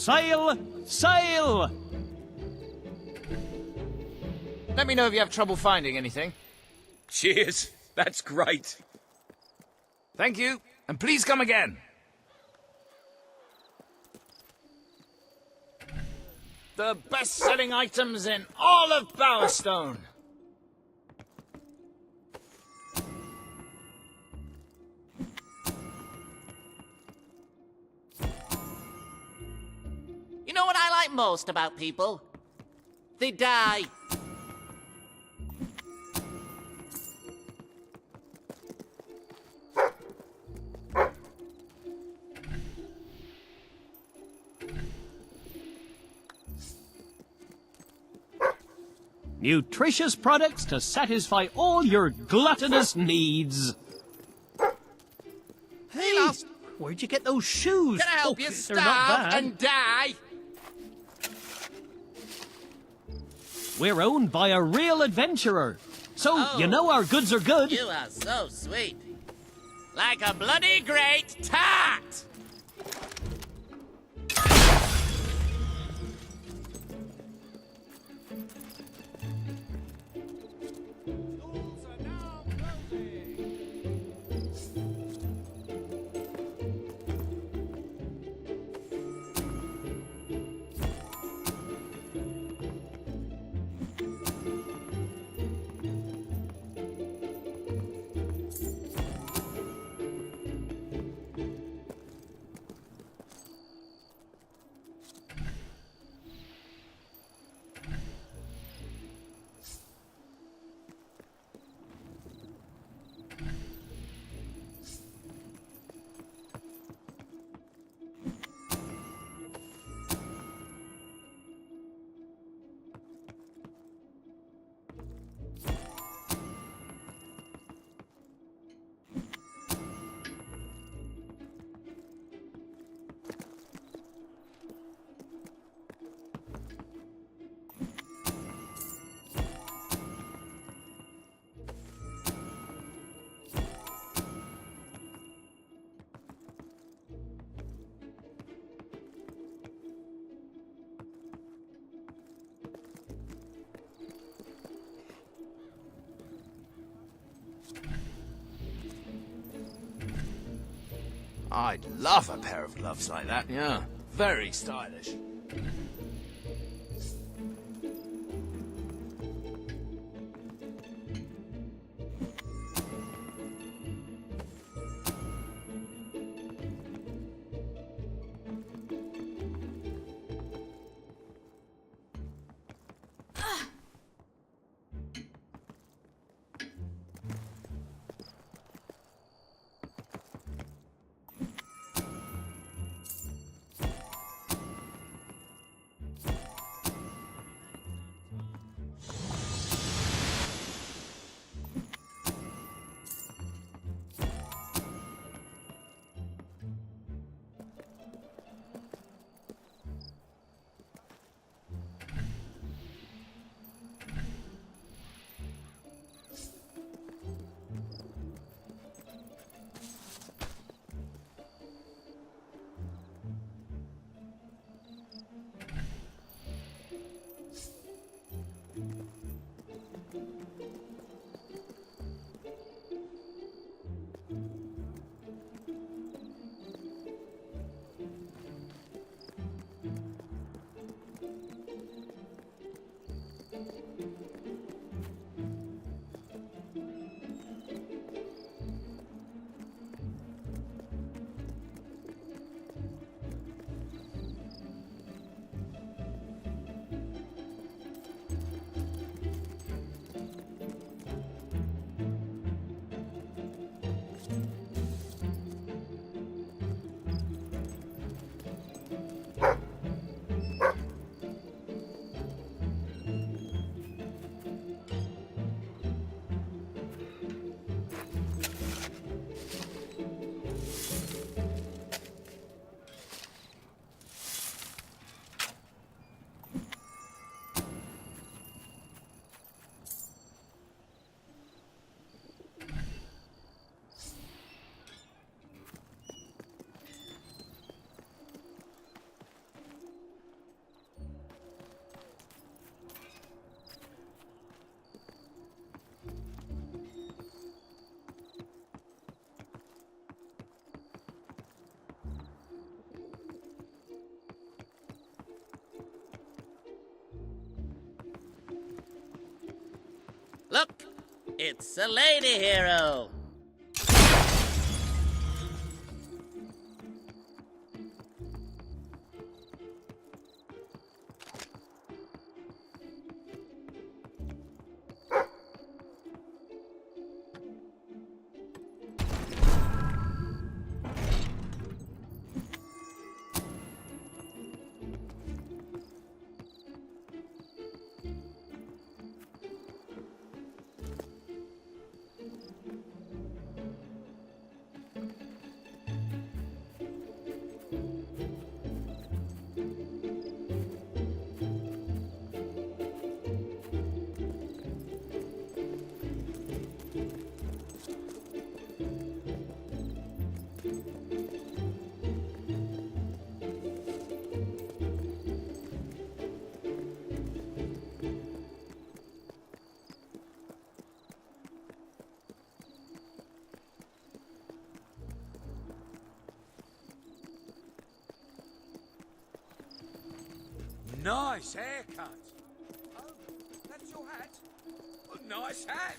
Sail! Sail! Let me know if you have trouble finding anything. Cheers. That's great. Thank you, and please come again. The best-selling items in all of Bowerstone. You know what I like most about people? They die. Nutritious products to satisfy all your gluttonous needs. Hey, where'd you get those shoes? Can I help you they're not starve bad. and die? We're owned by a real adventurer. So, you know our goods are good. You are so sweet. Like a bloody great tart! I'd love a pair of gloves like that, yeah. Very stylish. It's a lady hero. Nice haircut. Oh, that's your hat? A nice hat.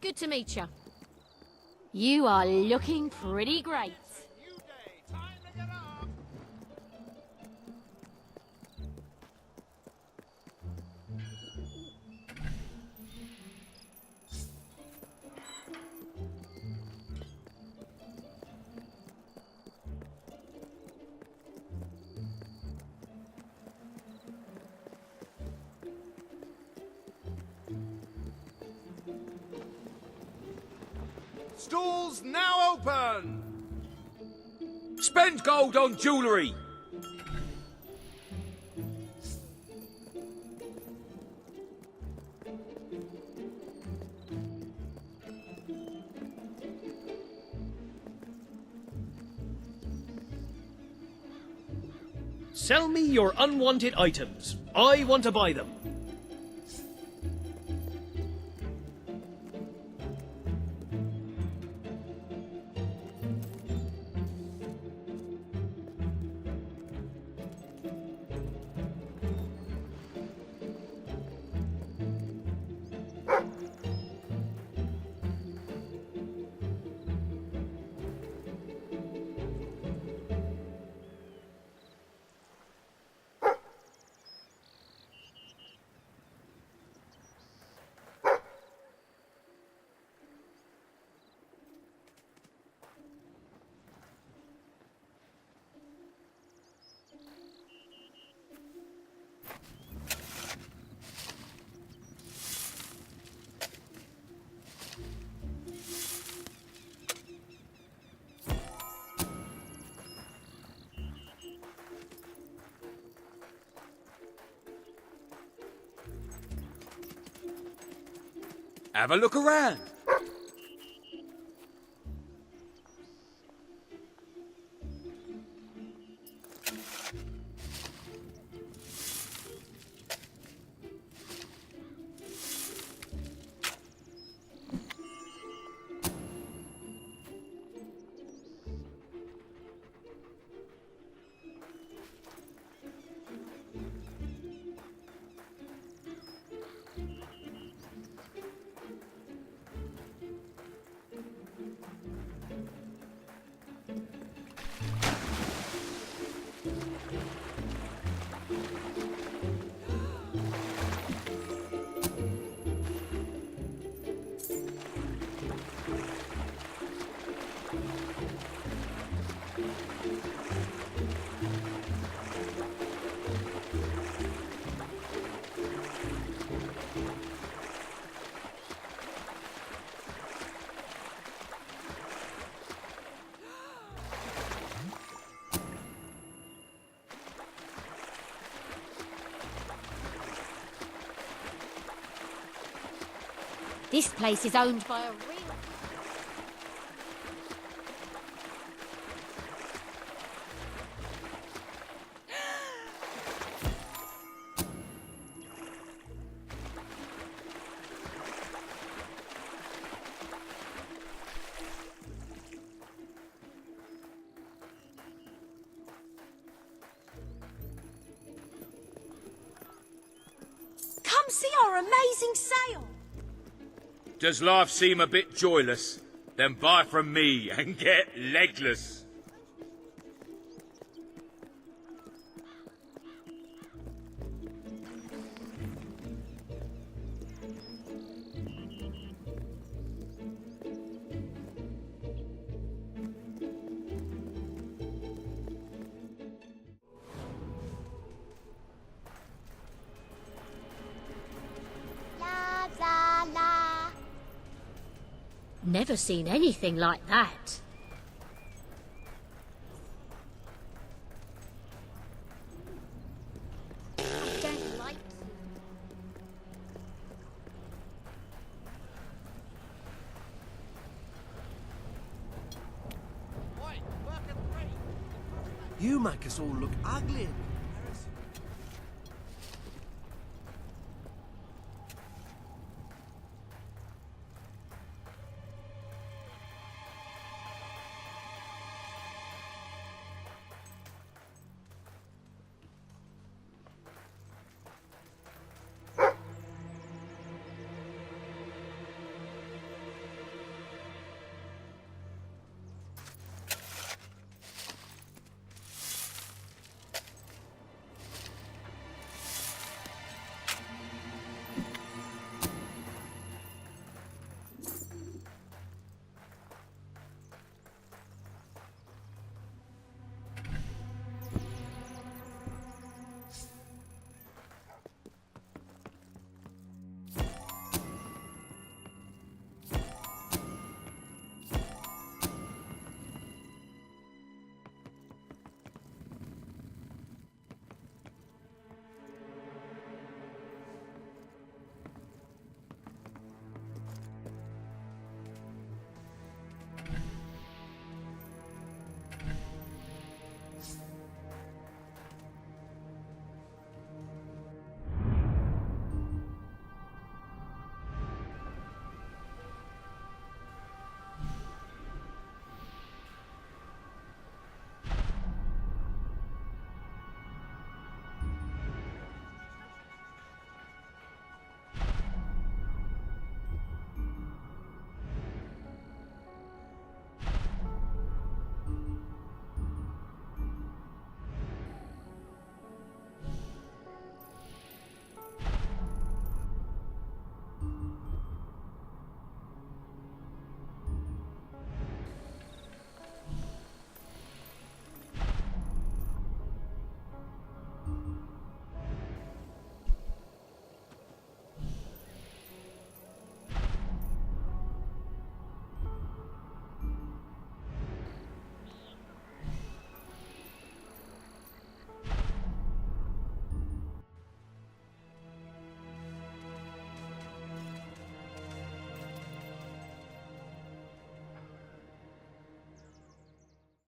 Good to meet you. You are looking pretty great. Stalls now open! Spend gold on jewellery! Sell me your unwanted items. I want to buy them. Have a look around. This place is owned by a real... Come see our amazing sale. Does life seem a bit joyless? Then buy from me and get legless. La la la. Never seen anything like that. Don't like You make us all look ugly.